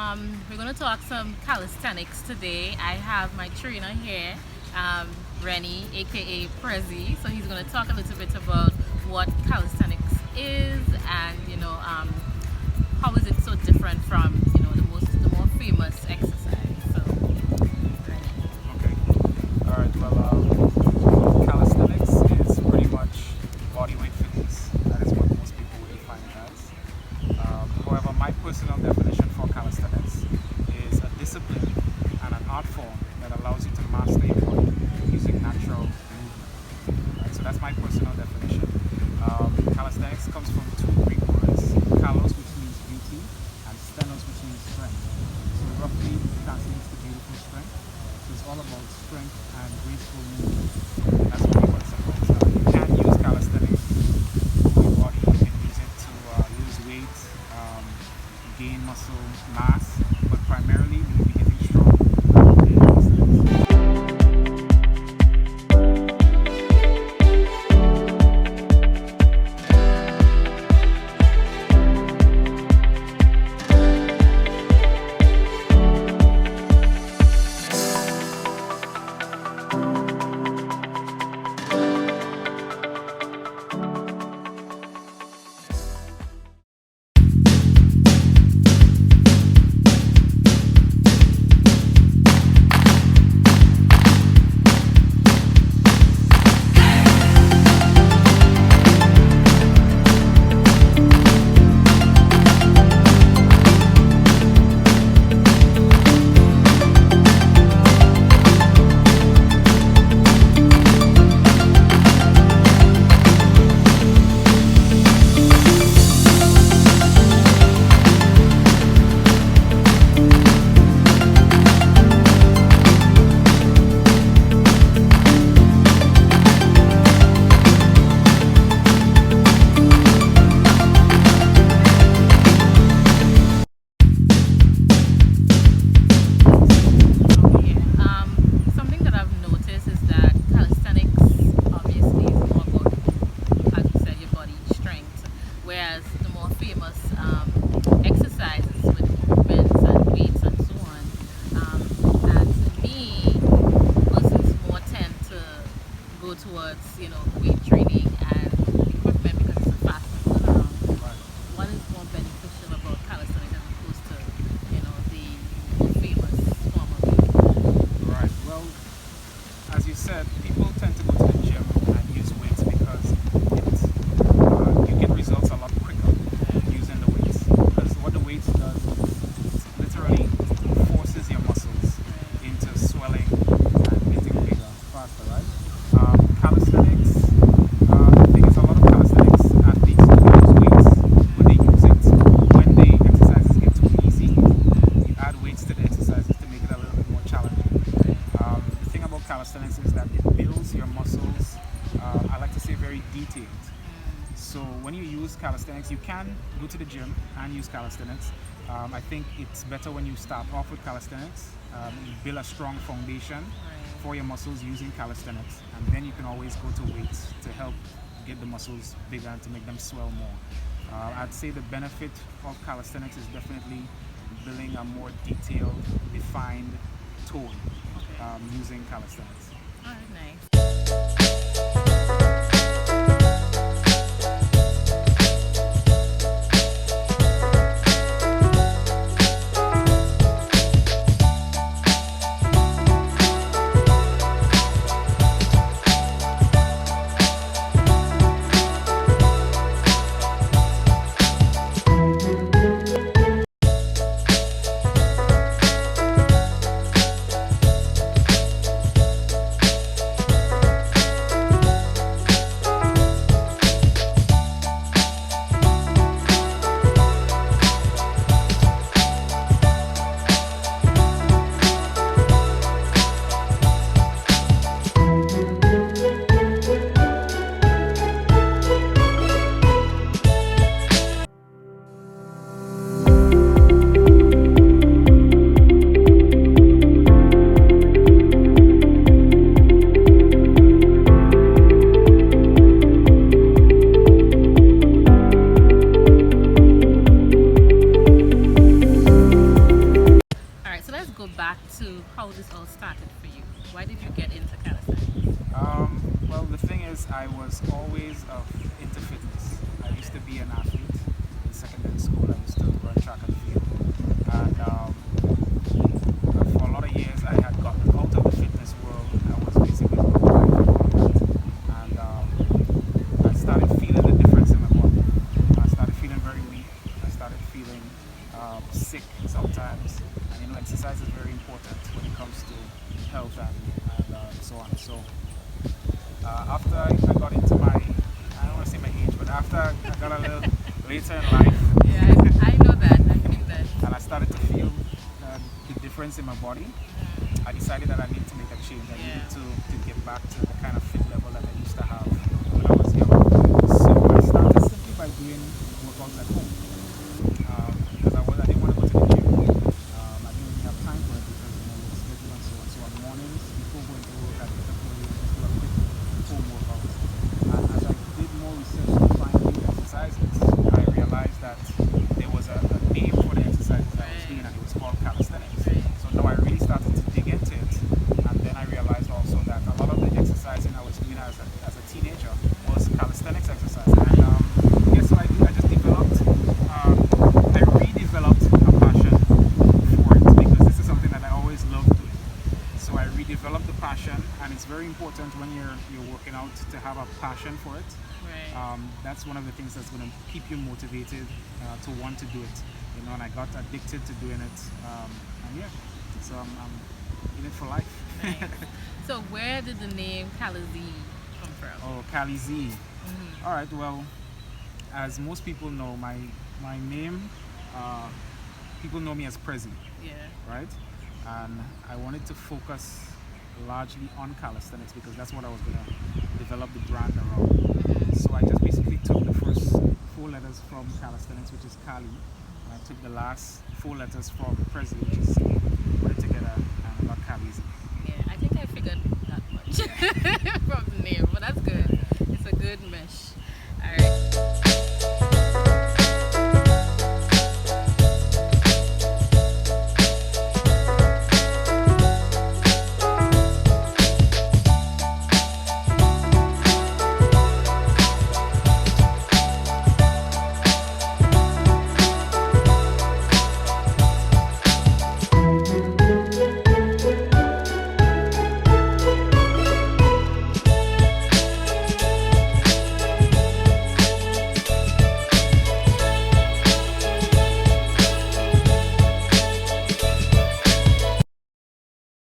We're going to talk some calisthenics today. I have my trainer here, Rennie, aka Preziii. So he's going to talk a little bit about what calisthenics is and how is it so different from the more famous exercise. So, Rennie. Okay. All right. Well, calisthenics is pretty much bodyweight fitness. That is what most people would define it as. However, my personal definition for calisthenics is a discipline and an art form that allows you to master your body using natural movement. Right? So that's my personal definition. Calisthenics comes from two Greek words: kalos, which means beauty, and stenos, which means strength. So roughly, it translates to beautiful strength. So it's all about strength and graceful movement. That's really what it's about. So you can use calisthenics for your body. You can use it to lose weight, gain muscle mass, but primarily we will be getting strong in calisthenics. Something that I've noticed is that calisthenics obviously is more about, as you said, your body strength, whereas the more famous exercises with movements and weights and so on. And to me, persons more tend to go towards, weight training and equipment because it's a fast turnaround. Right. What is more beneficial about calisthenics as opposed to, the more famous form of it? Right. Well, as you said, people tend to go to the gym and use weights because you get results a lot quicker using the weights. Because what the weights does is it literally forces your muscles into swelling and getting bigger faster, right? Calisthenics, the thing is, a lot of calisthenics athletes use weights, but they use it when the exercises get too easy. You add weights to the exercises to make it a little bit more challenging. The thing about calisthenics is that it builds your muscles, I like to say very detailed. So when you use calisthenics, you can go to the gym and use calisthenics. I think it's better when you start off with calisthenics. You build a strong foundation for your muscles using calisthenics, and then you can always go to weights to help get the muscles bigger and to make them swell more. I'd say the benefit of calisthenics is definitely building a more detailed, defined tone using calisthenics. All right, nice. was always into fitness. I used to be an athlete in secondary school. I used to run track and field, and for a lot of years I had gotten out of the fitness world. I was basically working life, and I started feeling the difference in my body. I started feeling very weak. I started feeling sick sometimes, and exercise is very important when it comes to health and so on. So after I got into my, I don't want to say my age, but after I got a little later in life, Yeah, I know that. I feel that. and I started to feel the difference in my body, I decided that I need to make a change. I needed to get back to the kind of fit level that I used to have when I was young. So I started simply by doing workouts at home because I didn't want to go to the gym. I didn't really have time for it because with schedule and so on. So on mornings before going to work, I'd get up early and just do a quick home workout. And as I did more research to find new exercises, I realized that there was a name for the exercises I was doing, and it was called calisthenics. So now I really started to dig into it, and then I realized also that a lot of the exercising I was doing as a teenager was calisthenics exercise. And yes, so I just developed, I redeveloped a passion for it because this is something that I always loved doing. So I redeveloped the passion, and it's very important when you're working out to have a passion for it. Right. That's one of the things that's going to keep you motivated to want to do it. And I got addicted to doing it, and yeah, so I'm in it for life. Nice. So where did the name Caliziii come from? Oh, Caliziii. All right. Well, as most people know, my name, people know me as Preziii, Yeah. right? And I wanted to focus largely on calisthenics because that's what I was going to develop the brand around. So I just basically took the first 4 letters from calisthenics, which is Cali, and I took the last 4 letters from Preziii, which is C, put it together, and I got Caliziii. Yeah, I think I figured that much from the name, but that's good. It's a good mesh. All right.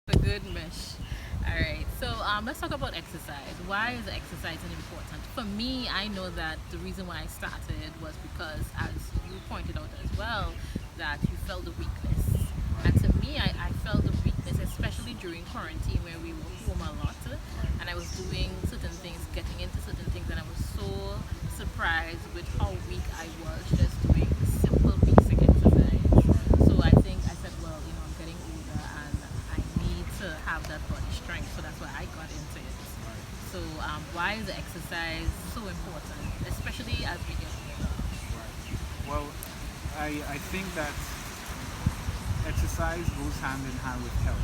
A good mesh. All right. So let's talk about exercise. Why is exercising important? For me, I know that the reason why I started was because, as you pointed out as well, that you felt the weakness. And to me, I felt the weakness, especially during quarantine where we were home a lot, and I was doing certain things, getting into certain things, and I was so surprised with how weak I was just doing simple basic exercise. So I said, well, I'm getting older and I need to have that body strength, so that's why I got into it. So why is exercise so important, especially as we get older? Well, I think that exercise goes hand in hand with health.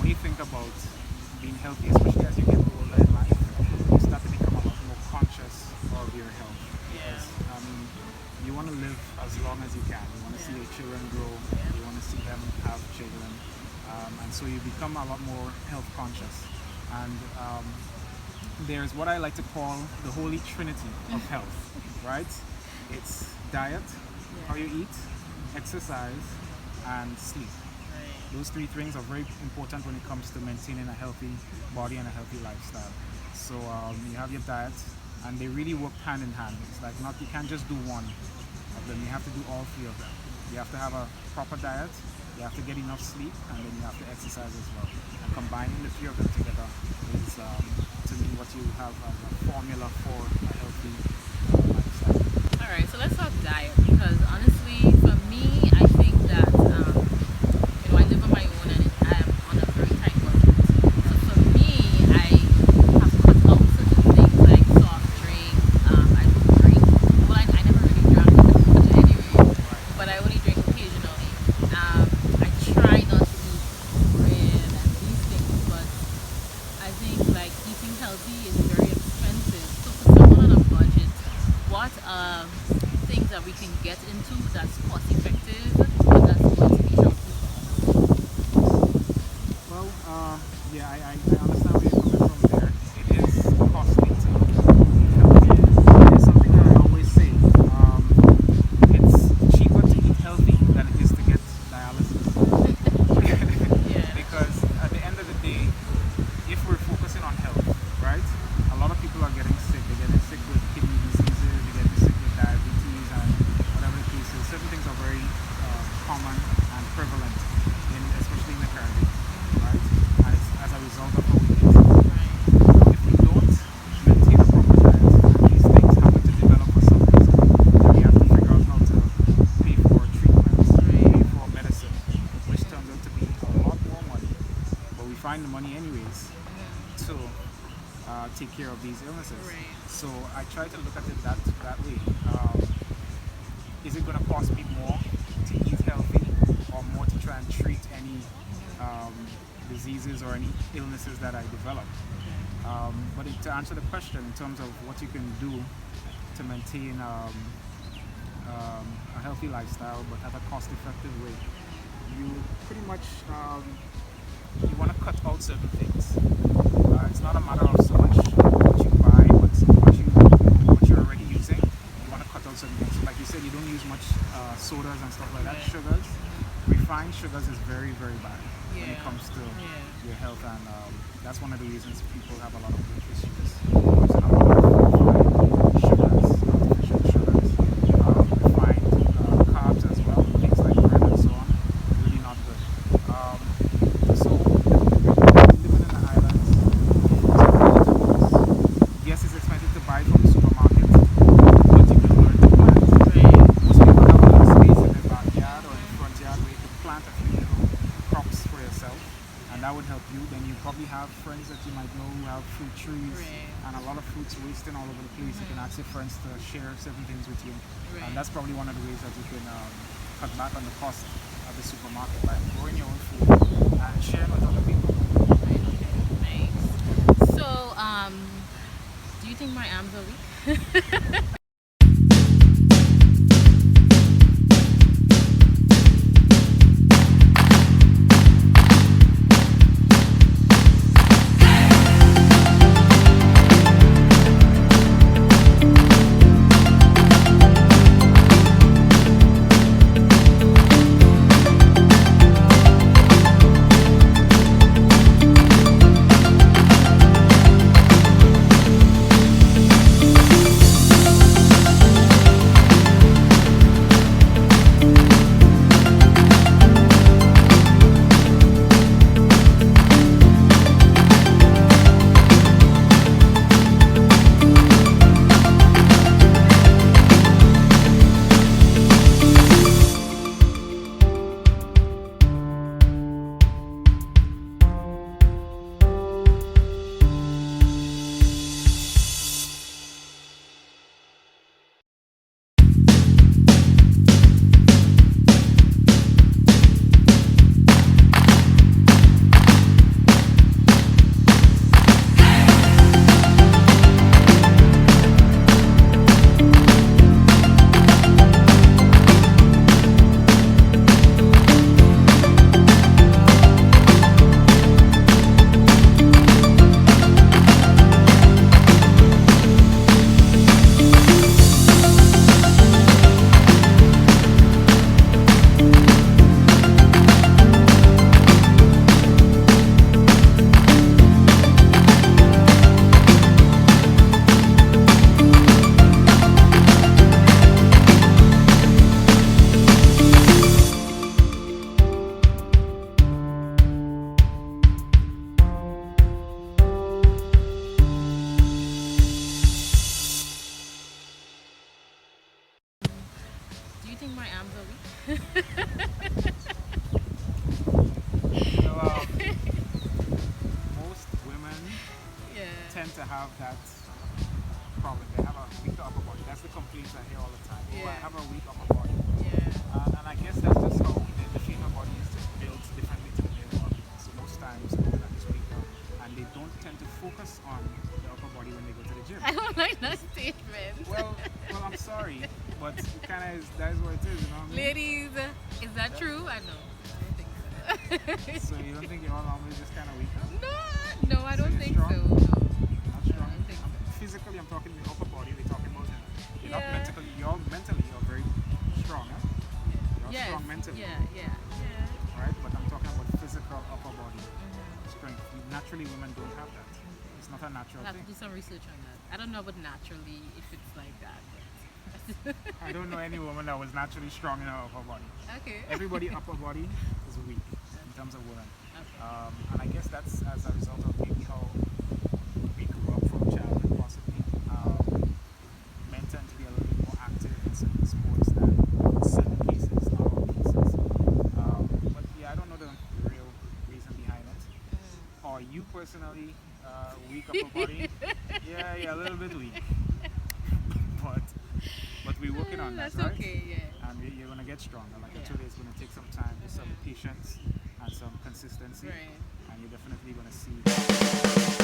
When you think about being healthy, especially as you get older in life, you start to become a lot more conscious of your health. Yeah. Because, you want to live as long as you can. You want to see your children grow. You want to see them have children. And so you become a lot more health conscious. And there's what I like to call the holy trinity of health, right? It's diet, how you eat, exercise, and sleep. Those 3 things are very important when it comes to maintaining a healthy body and a healthy lifestyle. So you have your diet, and they really work hand in hand. It's like you can't just do one of them. You have to do all 3 of them. You have to have a proper diet, you have to get enough sleep, and then you have to exercise as well. And combining the 3 of them together is, to me, what you have as a formula for a healthy lifestyle. All right, so let's talk diet, because honestly, for me, I think that I live on my own and I am on a very tight budget. So for me, I have cut out certain things like soft drink. I don't drink. Well, I never really drank anyway, but I only drink occasionally. I try not to eat bread and these things, but I think like eating healthy is very expensive. that we can get into that's cost effective, but that's going to be helpful for us? Well, yeah, I understand where you're coming from there. It is costly to eat healthy. It's something that I always say. It's cheaper to eat healthy than it is to get dialysis. Yeah. Because at the end of the day, if we're focusing on health, right? A lot of people are getting sick. They're getting sick with kidney diseases, they're getting sick with diabetes, and whatever the case is. Certain things are very common and prevalent, especially in the Caribbean, right? As a result of how we eat. Right. If you don't maintain a proper diet, and these things happen to develop for some reason, then we have to figure out how to pay for treatment, pay for medicine, which turns out to be a lot more money. But we find the money anyways to take care of these illnesses. Right. So I try to look at it that way. Is it going to cost me more to eat healthy, or more to try and treat any diseases or any illnesses that I develop? But to answer the question in terms of what you can do to maintain a healthy lifestyle but at a cost-effective way, you pretty much you want to cut out certain things. It's not a matter of so much what you buy, but what you're already using. You want to cut out certain things. So like you said, you don't use much sodas and stuff like that. Right. Sugars, refined sugars is very, very bad when it Yeah. comes to Yeah. your health, and that's one of the reasons people have a lot of weight issues. Using a lot of refined sugars, artificial sugars, refined carbs as well, things like bread and so on. Really not good. So living in the islands, yes, it's expensive to buy from the supermarket, but you can learn to plant. Right. Most people have a little space in their backyard or in the front yard where you can plant a few little crops for yourself, and that would help you. Then you probably have friends that you might know who have fruit trees, Right. and a lot of fruits wasting all over the place. You can ask your friends to share certain things with you, Right. and that's probably one of the ways that you can cut back on the cost of the supermarket by growing your own food and sharing with other people. Right. Okay. Nice. So, do you think my arms are weak? Do you think my arms are weak? You know, most women Yeah. tend to have that problem. They have a weak upper body. That's the complaints I hear all the time. Oh, I Yeah. have a weak upper body. Yeah. And I guess that's just how the female body is just built differently to the male body. So most times women are just weaker, and they don't tend to focus on the upper body when they go to the gym. gym. I don't like that statement. Well, I'm sorry, but it kind of is. That is what it is, you know what I mean? Ladies, is that true? I know. I don't think so. So you don't think you're all normally just kind of weak? No, I don't you're think so. strong? No. Not strong. I don't think so. Physically, I'm talking the upper body. We're talking about you're not Yeah. mentally. You're mentally. You're very strong, huh? You're Yes. strong mentally. Yeah. Right? But I'm talking about physical upper body strength. Naturally, women don't have that. It's not a natural I'll have thing. to do some research on that. I don't know about naturally if it's like that. But I don't know any woman that was naturally strong in her upper body. okay. Everybody upper body is weak in terms of women. Okay. And I guess that's as a result of maybe how we grew up from childhood, possibly. Men tend to be a little bit more active in certain sports than in certain cases, not all cases. But yeah, I don't know the real reason behind it. Or you personally, weak upper body? Yeah, a little bit weak. but we're working on that, That's right? okay, yeah. And you're going to get stronger. Like I Yeah. told you, it's going to take some time, with some patience and some consistency. Right. And you're definitely going to see.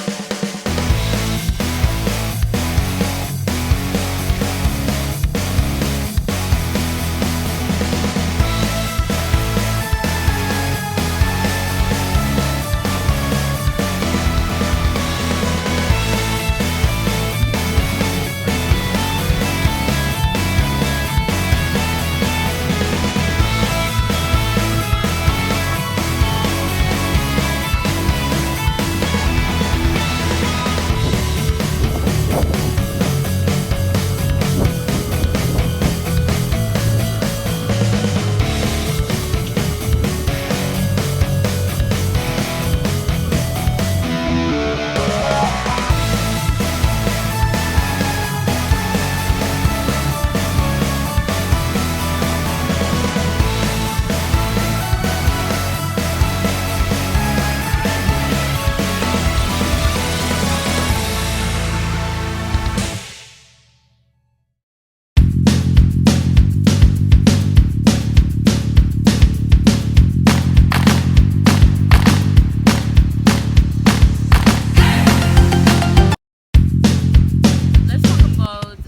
Let's talk about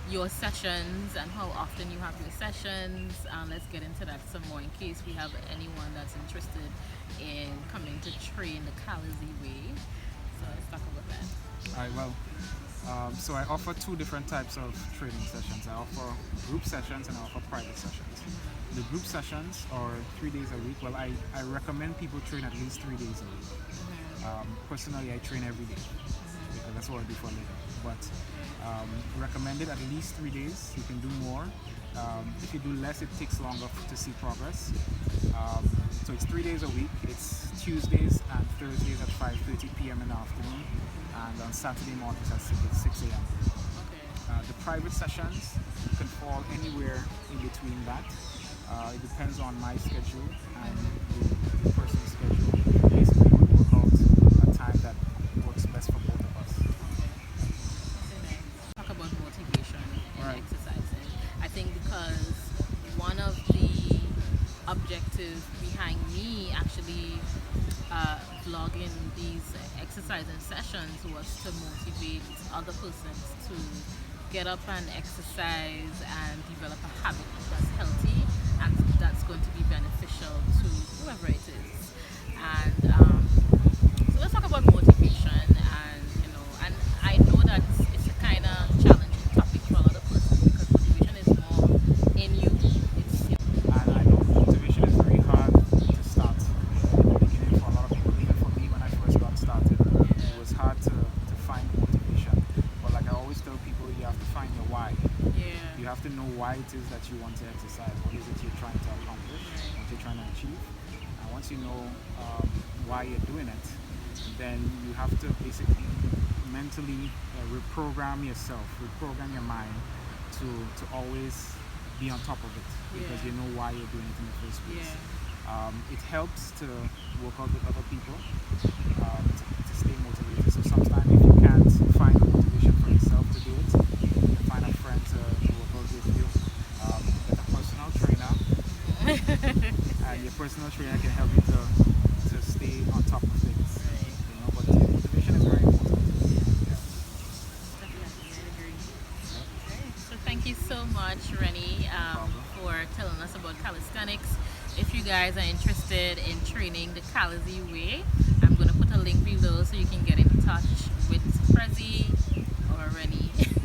your sessions and how often you have your sessions. Let's get into that some more in case we have anyone that's interested in coming to train the Caliziii Way. So let's talk about that. All right, well, so I offer two different types of training sessions. I offer group sessions and I offer private sessions. The group sessions are 3 days a week. Well, I recommend people train at least 3 days a week. Personally, I train every day because that's what I do for a living. But recommended at least 3 days. You can do more. If you do less, it takes longer to see progress. So it's 3 days a week. It's Tuesdays and Thursdays at 5:30 p.m. in the afternoon, and on Saturday mornings at 6 a.m. Okay. The private sessions can fall anywhere in between that. It depends on my schedule and the person's schedule. Basically, we work out a time that works best for both of us. Talk about motivation in Right. exercising. I think because one of the objectives behind me actually vlogging these exercising sessions was to motivate other persons to get up and exercise and develop a habit that's healthy and that's going to be beneficial to whoever it is. And so let's talk about motivation, and and I know that it's a kind of challenging topic for a lot of persons because motivation is more in you. And I know motivation is very hard to start in the beginning for a lot of people. Even for me, when I first got started, it was hard to find motivation. But like I always tell people, you have to find your why. You have to know why it is that you want to exercise. What is it you're trying to accomplish? What you're trying to achieve? And once you know why you're doing it, then you have to basically mentally reprogram yourself, reprogram your mind to always be on top of it because you know why you're doing it in the first place. It helps to work out with other people to stay motivated. So sometimes if you can't find the motivation for yourself to do it, you can find a friend to work out with you. Get a personal trainer, and your personal trainer can help you to stay on top of things. But motivation is very important. if you guys are interested in training the Caliziii Way, I'm going to put a link below so you can get in touch with Preziii or Rennie.